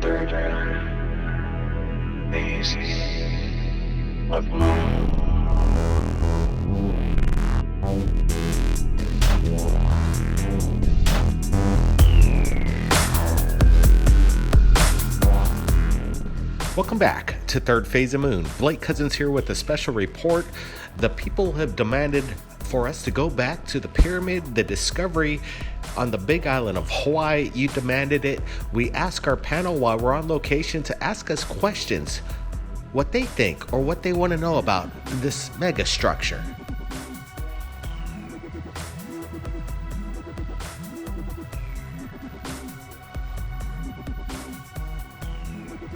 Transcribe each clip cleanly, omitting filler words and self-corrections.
third phase of moon. Welcome back to Third Phase of Moon. Blake Cousins here with a special report. The people have demanded for us to go back to the pyramid, the discovery on the big island of Hawaii. You demanded it. We ask our panel while we're on location to ask us questions, what they think or what they want to know about this mega structure.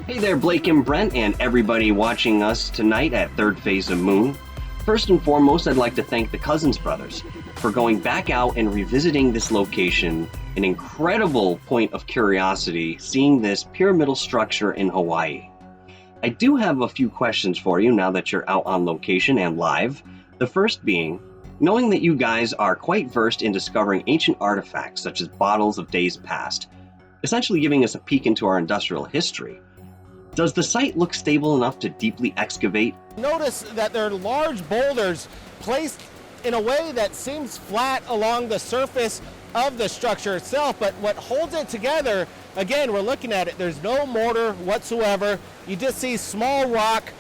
Hey there, Blake and Brent, and everybody watching us tonight at Third Phase of Moon. First and foremost, I'd like to thank the Cousins brothers for going back out and revisiting this location, an incredible point of curiosity, seeing this pyramidal structure in Hawaii. I do have a few questions for you now that you're out on location and live. The first being, knowing that you guys are quite versed in discovering ancient artifacts such as bottles of days past, essentially giving us a peek into our industrial history, does the site look stable enough to deeply excavate? Notice that there are large boulders placed in a way that seems flat along the surface of the structure itself, but what holds it together, again, we're looking at it, there's no mortar whatsoever. You just see small rock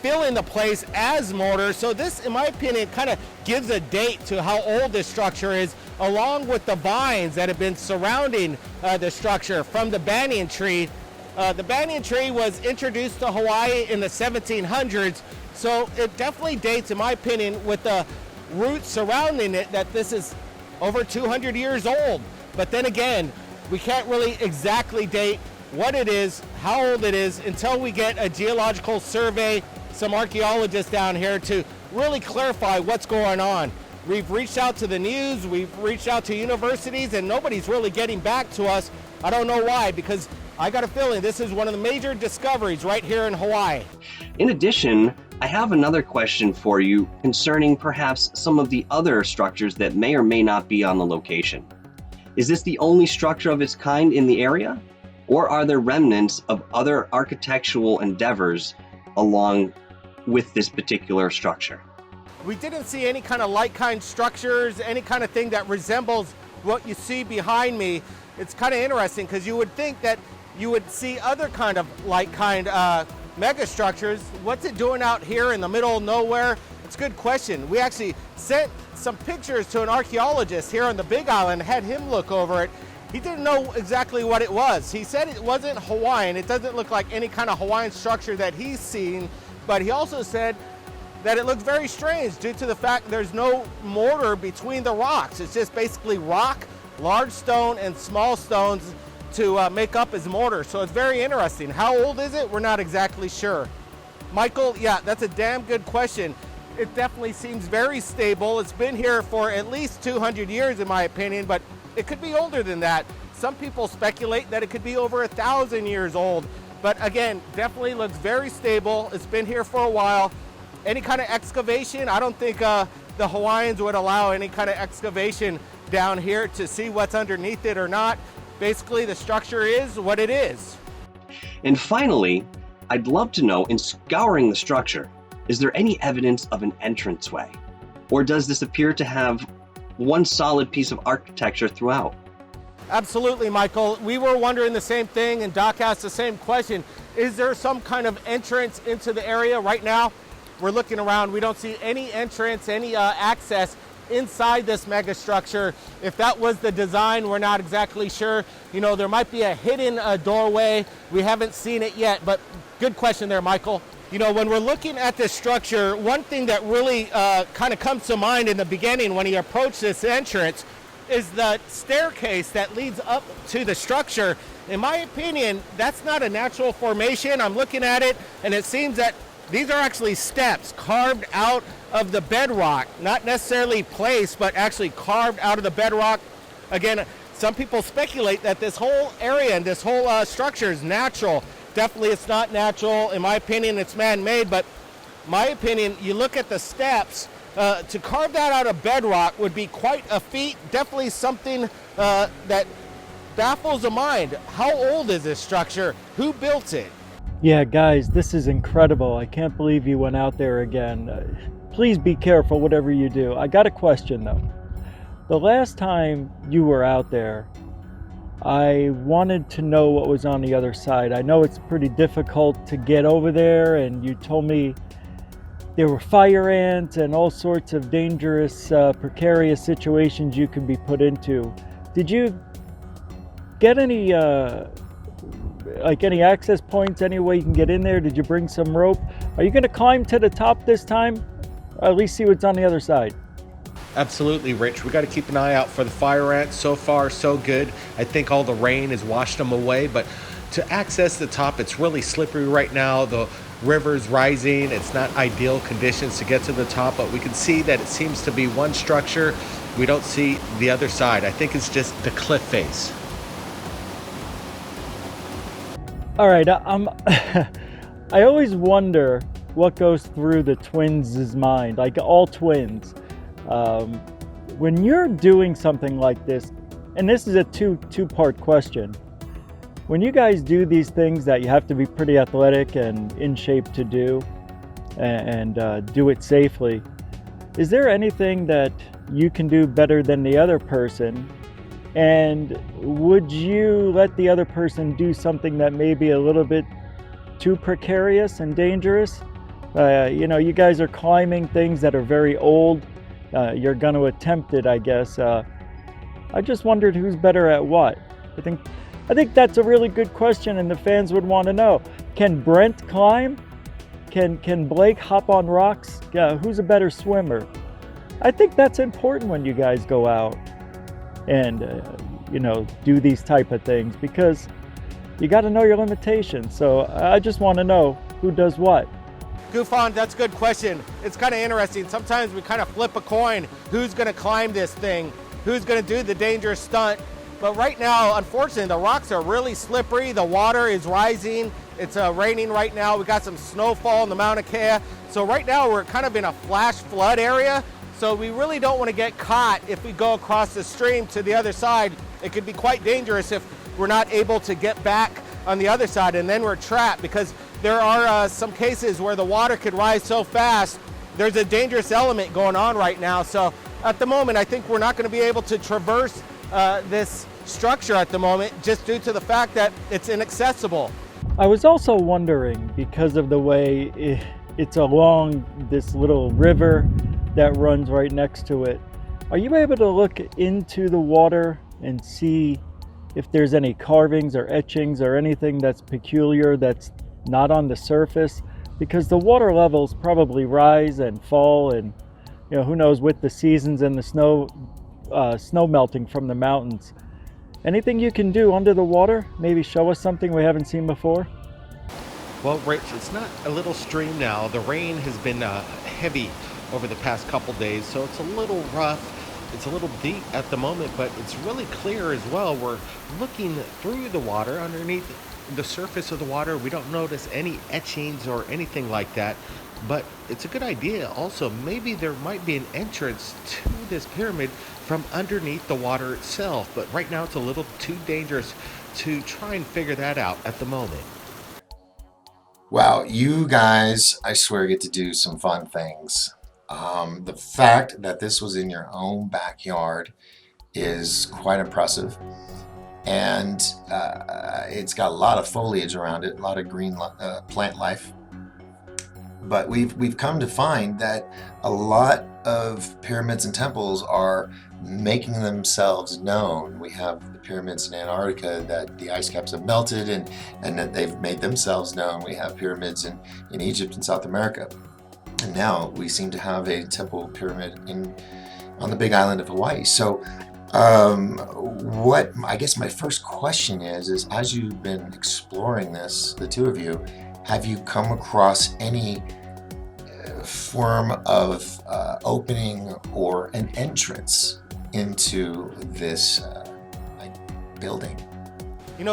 filling the place as mortar. So this, in my opinion, kind of gives a date to how old this structure is, along with the vines that have been surrounding the structure from the banyan tree. The banyan tree was introduced to Hawaii in the 1700s, so it definitely dates, in my opinion, with the roots surrounding it, that this is over 200 years old. But then again, we can't really exactly date what it is, how old it is, until we get a geological survey, some archaeologists down here to really clarify what's going on. We've reached out to the news, we've reached out to universities, and nobody's really getting back to us. I don't know why, because I got a feeling this is one of the major discoveries right here in Hawaii. In addition, I have another question for you concerning perhaps some of the other structures that may or may not be on the location. Is this the only structure of its kind in the area? Or are there remnants of other architectural endeavors along with this particular structure? We didn't see any kind of like-kind structures, any kind of thing that resembles what you see behind me. It's kind of interesting because you would think that you would see other kind of like-kind mega structures. What's it doing out here in the middle of nowhere? It's a good question. We actually sent some pictures to an archaeologist here on the Big Island, had him look over it. He didn't know exactly what it was. He said it wasn't Hawaiian. It doesn't look like any kind of Hawaiian structure that he's seen, but he also said that it looks very strange due to the fact there's no mortar between the rocks. It's just basically rock, large stone, and small stones to make up as mortar. So it's very interesting. How old is it? We're not exactly sure. Michael, yeah, that's a damn good question. It definitely seems very stable. It's been here for at least 200 years in my opinion, but it could be older than that. Some people speculate that it could be over 1,000 years old. But again, definitely looks very stable. It's been here for a while. Any kind of excavation, I don't think the Hawaiians would allow any kind of excavation down here to see what's underneath it or not. Basically, the structure is what it is. And finally, I'd love to know, in scouring the structure, is there any evidence of an entranceway? Or does this appear to have one solid piece of architecture throughout? Absolutely, Michael. We were wondering the same thing, and Doc asked the same question. Is there some kind of entrance into the area right now? We're looking around. We don't see any entrance, any access inside this mega structure. If that was the design, we're not exactly sure. You know, there might be a hidden doorway. We haven't seen it yet, but good question there, Michael. You know, when we're looking at this structure, one thing that really kind of comes to mind in the beginning when you approach this entrance is the staircase that leads up to the structure. In my opinion, that's not a natural formation. I'm looking at it, and it seems that these are actually steps carved out of the bedrock, not necessarily placed, but actually carved out of the bedrock. Again, some people speculate that this whole area and this whole structure is natural. Definitely it's not natural. In my opinion, it's man-made, but my opinion, you look at the steps, to carve that out of bedrock would be quite a feat. Definitely something that baffles the mind. How old is this structure? Who built it? Yeah, guys, this is incredible. I can't believe you went out there again. Please be careful whatever you do. I got a question though. The last time you were out there, I wanted to know what was on the other side. I know it's pretty difficult to get over there, and you told me there were fire ants and all sorts of dangerous, precarious situations you could be put into. Did you get any access points, any way you can get in there? Did you bring some rope? Are you going to climb to the top this time? Or at least see what's on the other side? Absolutely, Rich. We got to keep an eye out for the fire ants. So far, so good. I think all the rain has washed them away, but to access the top, it's really slippery right now. The river's rising. It's not ideal conditions to get to the top, but we can see that it seems to be one structure. We don't see the other side. I think it's just the cliff face. All right, I always wonder what goes through the twins' mind, like all twins. When you're doing something like this, and this is a two-part question. When you guys do these things that you have to be pretty athletic and in shape to do, and do it safely, is there anything that you can do better than the other person? And would you let the other person do something that may be a little bit too precarious and dangerous? You guys are climbing things that are very old. You're going to attempt it, I guess. I just wondered who's better at what. I think that's a really good question, and the fans would want to know. Can Brent climb? Can Blake hop on rocks? Who's a better swimmer? I think that's important when you guys go out and do these type of things, because you got to know your limitations. So I just want to know who does what. Gufon, that's a good question. It's kind of interesting. Sometimes we kind of flip a coin. Who's going to climb this thing? Who's going to do the dangerous stunt? But right now, unfortunately, the rocks are really slippery. The water is rising. It's raining right now. We got some snowfall in the Mauna Kea. So right now we're kind of in a flash flood area. So we really don't want to get caught if we go across the stream to the other side. It could be quite dangerous if we're not able to get back on the other side, and then we're trapped, because there are some cases where the water could rise so fast. There's a dangerous element going on right now. So at the moment, I think we're not going to be able to traverse this structure at the moment, just due to the fact that it's inaccessible. I was also wondering, because of the way it's along this little river that runs right next to it, are you able to look into the water and see if there's any carvings or etchings or anything that's peculiar that's not on the surface? Because the water levels probably rise and fall, and who knows, with the seasons and the snow melting from the mountains. Anything you can do under the water? Maybe show us something we haven't seen before? Well, Rich, it's not a little stream now. The rain has been heavy over the past couple days, so it's a little rough. It's a little deep at the moment, but it's really clear as well. We're looking through the water, underneath the surface of the water. We don't notice any etchings or anything like that, but it's a good idea. Also, maybe there might be an entrance to this pyramid from underneath the water itself, but right now it's a little too dangerous to try and figure that out at the moment. Wow, you guys, I swear, get to do some fun things. The fact that this was in your own backyard is quite impressive, and it's got a lot of foliage around it, a lot of green plant life. But we've come to find that a lot of pyramids and temples are making themselves known. We have the pyramids in Antarctica that the ice caps have melted and that they've made themselves known. We have pyramids in Egypt and South America. And now we seem to have a temple pyramid on the big island of Hawaii. So what I guess my first question is as you've been exploring this, the two of you, have you come across any form of opening or an entrance into this building?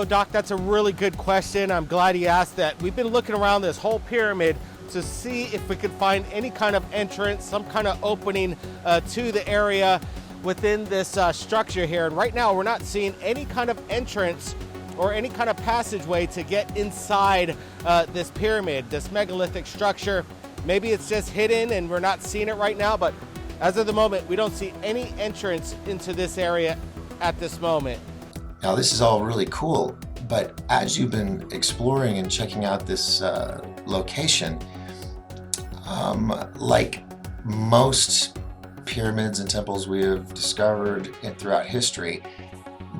Doc, that's a really good question. I'm glad he asked that. We've been looking around this whole pyramid to see if we could find any kind of entrance, some kind of opening to the area. within this structure here. And right now we're not seeing any kind of entrance or any kind of passageway to get inside this pyramid, this megalithic structure. Maybe it's just hidden and we're not seeing it right now, but as of the moment, we don't see any entrance into this area at this moment. Now, this is all really cool, but as you've been exploring and checking out this location, like most pyramids and temples we have discovered throughout history,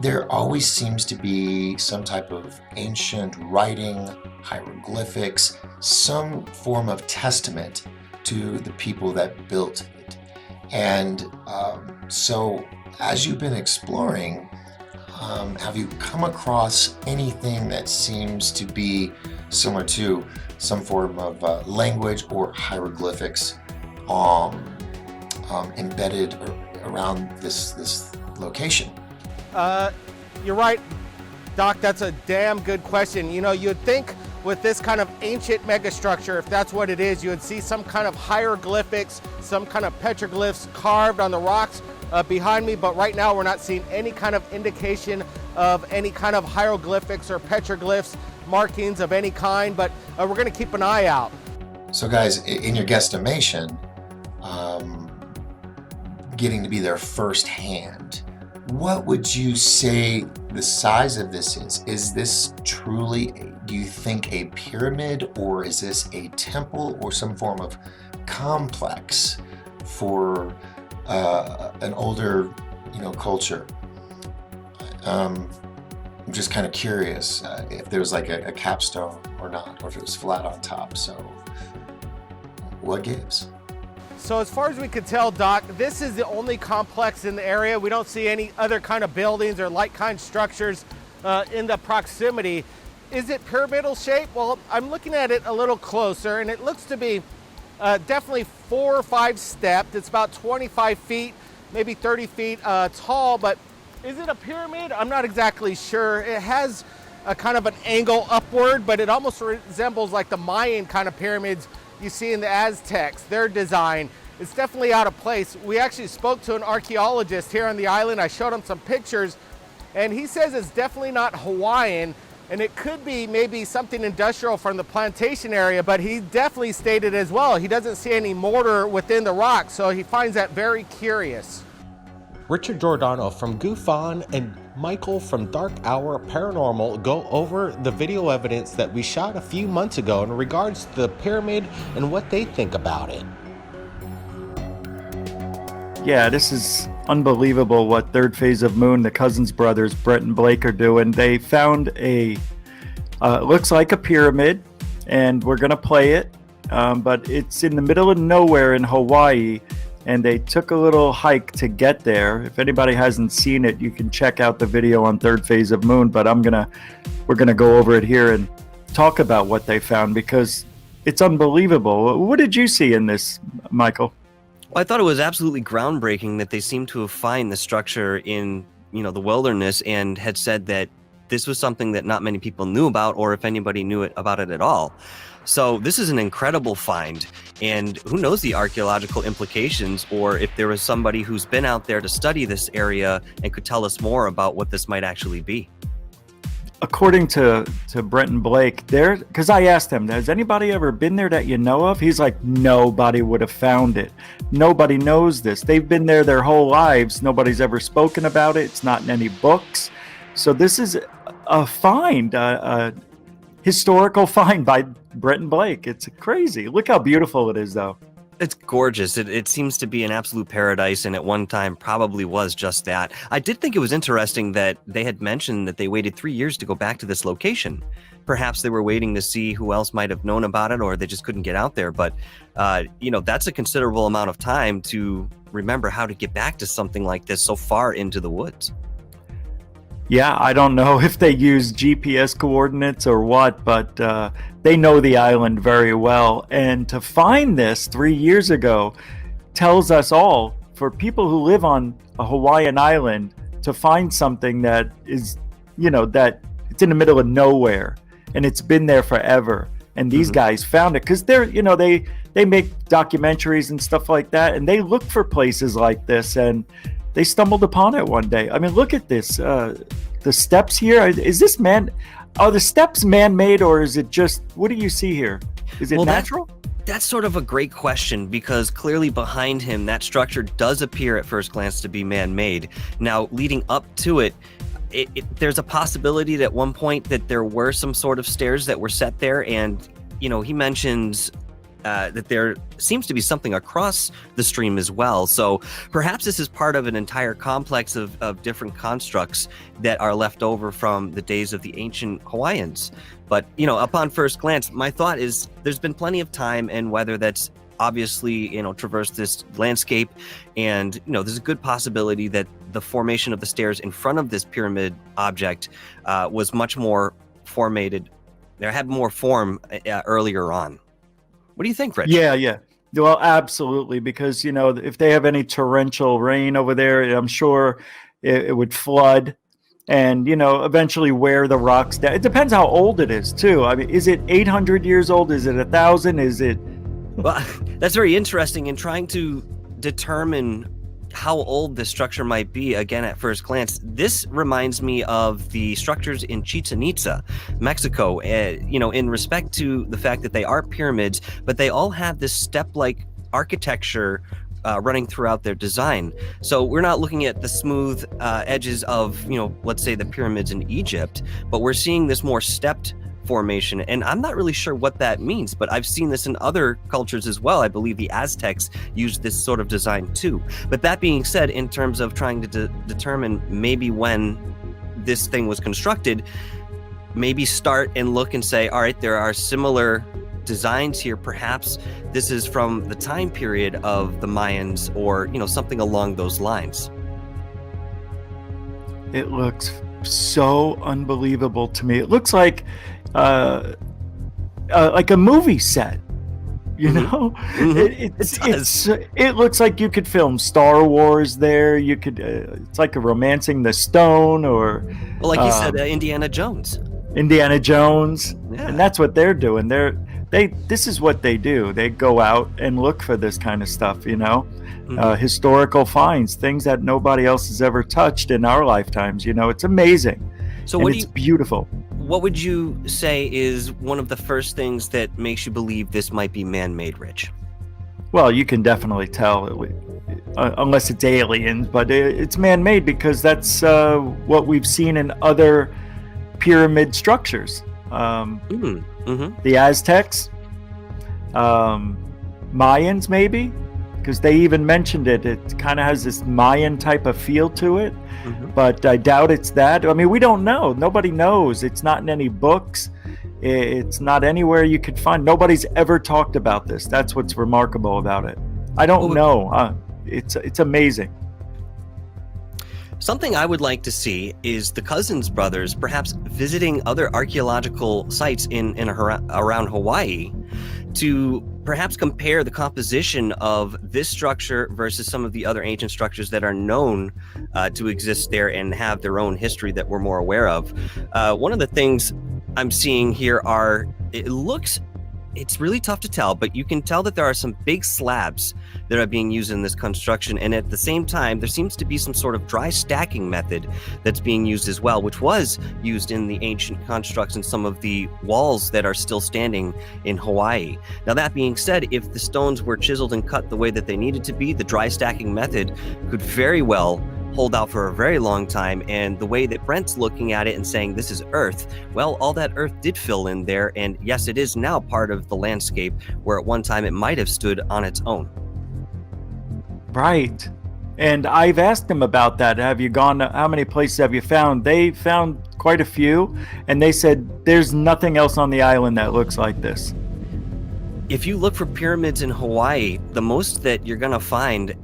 there always seems to be some type of ancient writing, hieroglyphics, some form of testament to the people that built it. And so as you've been exploring, have you come across anything that seems to be similar to some form of language or hieroglyphics embedded around this location? You're right, Doc, that's a damn good question. You know, you'd think with this kind of ancient megastructure, if that's what it is, you would see some kind of hieroglyphics, some kind of petroglyphs carved on the rocks behind me, but right now we're not seeing any kind of indication of any kind of hieroglyphics or petroglyphs, markings of any kind, but we're gonna keep an eye out. So guys, in your guesstimation, getting to be there firsthand, what would you say the size of this is? Is this truly, do you think, a pyramid, or is this a temple or some form of complex for an older, culture? I'm just kind of curious if there was like a capstone or not, or if it was flat on top. So what gives? So as far as we could tell, Doc, this is the only complex in the area. We don't see any other kind of buildings or like kind structures in the proximity. Is it pyramidal shape? Well, I'm looking at it a little closer, and it looks to be definitely 4 or 5 stepped. It's about 25 feet, maybe 30 feet tall, but is it a pyramid? I'm not exactly sure. It has a kind of an angle upward, but it almost resembles like the Mayan kind of pyramids you see in the Aztecs, their design. It's definitely out of place. We actually spoke to an archaeologist here on the island. I showed him some pictures, and he says it's definitely not Hawaiian, and it could be maybe something industrial from the plantation area, but he definitely stated as well, he doesn't see any mortar within the rock, so he finds that very curious. Richard Giordano from GoofOn and Michael from Dark Hour Paranormal go over the video evidence that we shot a few months ago in regards to the pyramid and what they think about it. Yeah, this is unbelievable what Third Phase of Moon, the Cousins brothers, Brett and Blake, are doing. They found a, looks like a pyramid, and we're going to play it, but it's in the middle of nowhere in Hawaii, and they took a little hike to get there. If anybody hasn't seen it, you can check out the video on Third Phase of Moon, but we're going to go over it here and talk about what they found, because it's unbelievable. What did you see in this, Michael? Well, I thought it was absolutely groundbreaking that they seemed to have found the structure in, the wilderness, and had said that this was something that not many people knew about, or if anybody knew about it at all. So this is an incredible find, and who knows the archaeological implications, or if there was somebody who's been out there to study this area and could tell us more about what this might actually be. According to Brent and Blake, because I asked him, has anybody ever been there that you know of? He's like, nobody would have found it. Nobody knows this. They've been there their whole lives. Nobody's ever spoken about it. It's not in any books. So this is a find, a historical find by Brent and Blake. It's crazy. Look how beautiful it is, though. It's gorgeous. It seems to be an absolute paradise, and at one time probably was just that. I did think it was interesting that they had mentioned that they waited 3 years to go back to this location. Perhaps they were waiting to see who else might have known about it, or they just couldn't get out there. But, that's a considerable amount of time to remember how to get back to something like this so far into the woods. Yeah, I don't know if they use GPS coordinates or what, but they know the island very well. And to find this 3 years ago tells us all, for people who live on a Hawaiian island, to find something that is, that it's in the middle of nowhere and it's been there forever. And these guys found it because they're, they make documentaries and stuff like that, and they look for places like this. And they stumbled upon it one day. I mean, look at this. The steps here. Is this are the steps man-made, or is it just, what do you see here? Is it natural? That's sort of a great question, because clearly behind him, that structure does appear at first glance to be man-made. Now, leading up to it, there's a possibility that at one point that there were some sort of stairs that were set there, and he mentions that there seems to be something across the stream as well. So perhaps this is part of an entire complex of different constructs that are left over from the days of the ancient Hawaiians. But, upon first glance, my thought is there's been plenty of time and weather that's obviously, traversed this landscape. And, there's a good possibility that the formation of the stairs in front of this pyramid object was much more formated. There had more form earlier on. What do you think, Rich? Yeah. Well, absolutely, because, if they have any torrential rain over there, I'm sure it would flood and, eventually wear the rocks down. It depends how old it is, too. I mean, is it 800 years old? Is it 1,000? Is it? Well, that's very interesting in trying to determine how old this structure might be. Again, at first glance, this reminds me of the structures in Chichen Itza, Mexico, in respect to the fact that they are pyramids, but they all have this step-like architecture running throughout their design. So we're not looking at the smooth edges of, let's say the pyramids in Egypt, but we're seeing this more stepped formation, and I'm not really sure what that means, but I've seen this in other cultures as well. I believe the Aztecs used this sort of design too. But that being said, in terms of trying to determine maybe when this thing was constructed, maybe start and look and say, all right, there are similar designs here. Perhaps this is from the time period of the Mayans, or something along those lines. It looks so unbelievable to me. It looks like a movie set, it looks like you could film Star Wars there. You could it's like a Romancing the Stone, or like you said, Indiana Jones, yeah. And that's what they're doing. This is what they do. They go out and look for this kind of stuff, historical finds, things that nobody else has ever touched in our lifetimes. It's amazing. So it's beautiful. What would you say is one of the first things that makes you believe this might be man-made, Rich? Well, you can definitely tell, unless it's aliens, but it's man-made because that's what we've seen in other pyramid structures. The Aztecs, Mayans maybe, because they even mentioned it. It kind of has this Mayan type of feel to it. But I doubt it's that. I mean, we don't know. Nobody knows. It's not in any books. It's not anywhere you could find. Nobody's ever talked about this. That's what's remarkable about it. I don't know. It's amazing. Something I would like to see is the Cousins brothers perhaps visiting other archaeological sites in around Hawaii to perhaps compare the composition of this structure versus some of the other ancient structures that are known to exist there and have their own history that we're more aware of. One of the things I'm seeing here it's really tough to tell, but you can tell that there are some big slabs that are being used in this construction, and at the same time there seems to be some sort of dry stacking method that's being used as well, which was used in the ancient constructs and some of the walls that are still standing in Hawaii. Now, that being said, if the stones were chiseled and cut the way that they needed to be, the dry stacking method could very well hold out for a very long time. And the way that Brent's looking at it and saying this is Earth, well, all that Earth did fill in there, and yes, it is now part of the landscape where at one time it might have stood on its own. Right. And I've asked them about that. Have you gone, how many places have you found? They found quite a few, and they said there's nothing else on the island that looks like this. If you look for pyramids in Hawaii, the most that you're going to find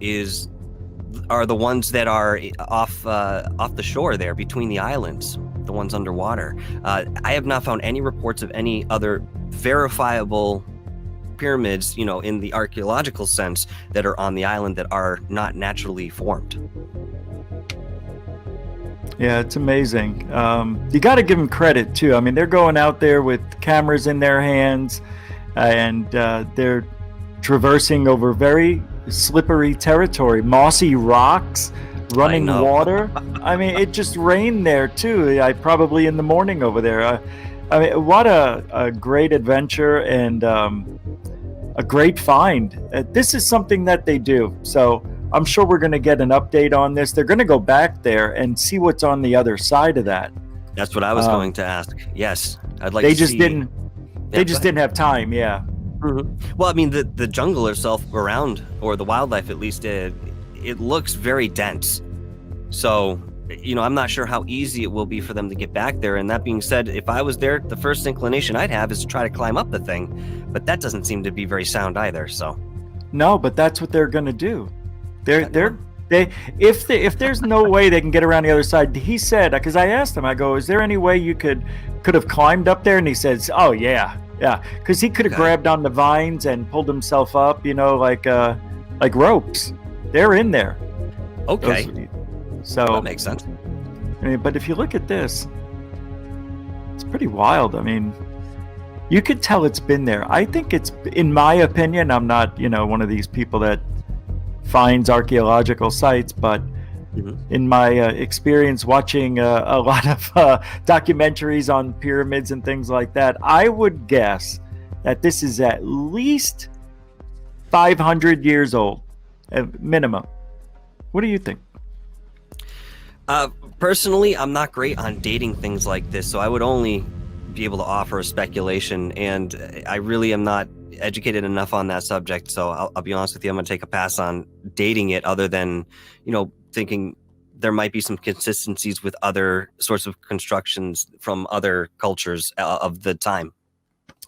are the ones that are off the shore there between the islands, the ones underwater. I have not found any reports of any other verifiable pyramids, in the archaeological sense, that are on the island that are not naturally formed. Yeah, it's amazing. You got to give them credit too. I mean, they're going out there with cameras in their hands, and they're traversing over very slippery territory, mossy rocks, running know. water. I mean, it just rained there too. I probably in the morning over there. I mean, what a great adventure and a great find. This is something that they do. So I'm sure we're going to get an update on this. They're going to go back there and see what's on the other side of that. That's what I was going to ask. Yes, I'd like They to just see. didn't. Yeah, They just didn't have time. Yeah. Well, I mean, the jungle itself around, or the wildlife at least, it looks very dense. So, I'm not sure how easy it will be for them to get back there. And that being said, if I was there, the first inclination I'd have is to try to climb up the thing. But that doesn't seem to be very sound either. So, No, but that's what they're going to do. If there's no way they can get around the other side, he said, because I asked him, I go, is there any way you could have climbed up there? And he says, oh yeah, because he could have grabbed on the vines and pulled himself up, like ropes. They're in there. okay, So that makes sense. I mean, but if you look at this, it's pretty wild. I mean, you could tell it's been there. I think it's, in my opinion, I'm not, one of these people that finds archaeological sites, but in my experience watching a lot of documentaries on pyramids and things like that, I would guess that this is at least 500 years old, minimum. What do you think? Personally, I'm not great on dating things like this, so I would only be able to offer a speculation, and I really am not educated enough on that subject. So I'll be honest with you, I'm going to take a pass on dating it, other than, thinking there might be some consistencies with other sorts of constructions from other cultures of the time.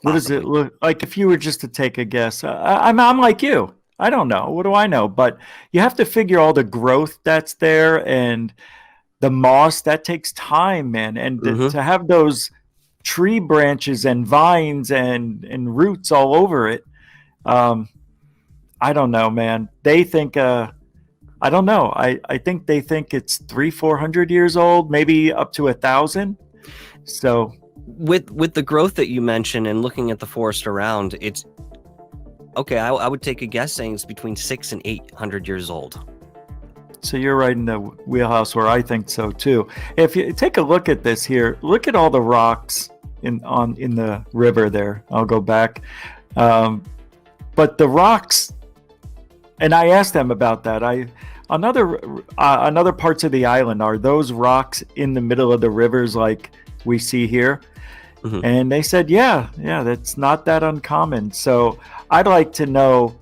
What does it look like if you were just to take a guess? I'm like you. I don't know. What do I know? But you have to figure all the growth that's there and the moss. That takes time, man. And to have those tree branches and vines and roots all over it, I don't know, man. They think, I don't know. I think they think it's 300-400 years old, maybe up to 1,000. So with the growth that you mentioned and looking at the forest around, it's okay. I would take a guess saying it's between 600 and 800 years old. So you're right in the wheelhouse where I think so too. If you take a look at this here, look at all the rocks in the river there. I'll go back, but the rocks. And I asked them about that. Another parts of the island, are those rocks in the middle of the rivers like we see here? And they said, yeah, that's not that uncommon. So I'd like to know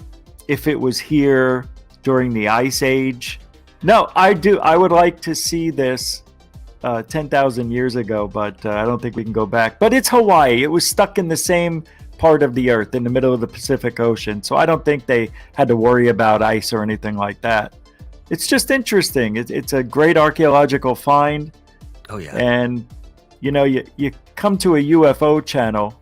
if it was here during the Ice Age. No, I do. I would like to see this 10,000 years ago, but I don't think we can go back. But it's Hawaii. It was stuck in the same part of the earth in the middle of the Pacific Ocean. So I don't think they had to worry about ice or anything like that. It's just interesting. It's a great archaeological find. Oh yeah. And you come to a UFO channel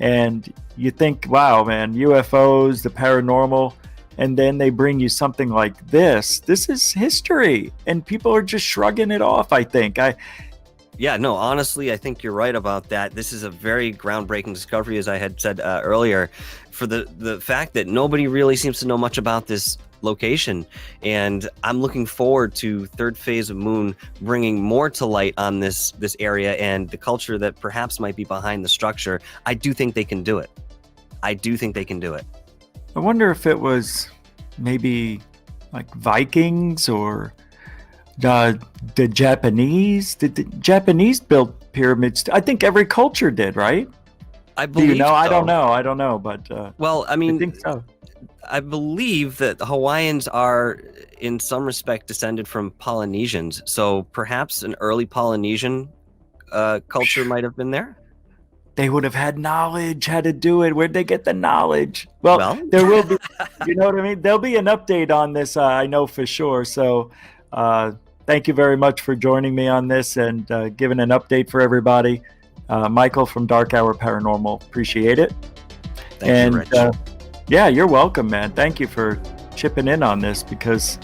and you think, wow, man, UFOs, the paranormal, and then they bring you something like this. This is history, and people are just shrugging it off, I think. Yeah, no, honestly, I think you're right about that. This is a very groundbreaking discovery, as I had said earlier, for the fact that nobody really seems to know much about this location. And I'm looking forward to Third Phase of Moon bringing more to light on this area and the culture that perhaps might be behind the structure. I do think they can do it. I wonder if it was maybe like Vikings or the Japanese. Did the Japanese build pyramids? I think every culture did, right? I believe. Do you know? So. I don't know, but well, I mean, I think so. I believe that the Hawaiians are, in some respect, descended from Polynesians. So perhaps an early Polynesian culture might have been there. They would have had knowledge how to do it. Where'd they get the knowledge? Well, there will be, you know what I mean? There'll be an update on this, I know for sure. So thank you very much for joining me on this and giving an update for everybody. Michael from Dark Hour Paranormal, appreciate it. Thank you, Rich. Yeah, you're welcome, man. Thank you for chipping in on this because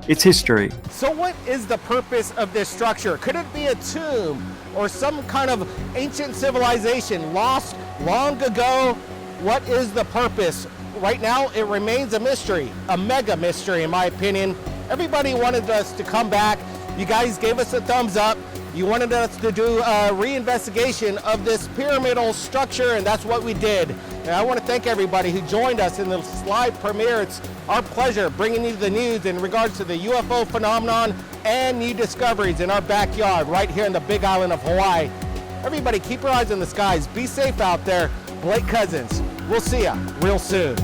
it's history. So what is the purpose of this structure? Could it be a tomb or some kind of ancient civilization lost long ago? What is the purpose? Right now, it remains a mystery, a mega mystery in my opinion. Everybody wanted us to come back. You guys gave us a thumbs up. You wanted us to do a reinvestigation of this pyramidal structure, and that's what we did. And I want to thank everybody who joined us in this live premiere. It's our pleasure bringing you the news in regards to the UFO phenomenon and new discoveries in our backyard right here in the Big Island of Hawaii. Everybody keep your eyes on the skies. Be safe out there. Blake Cousins. We'll see ya real soon.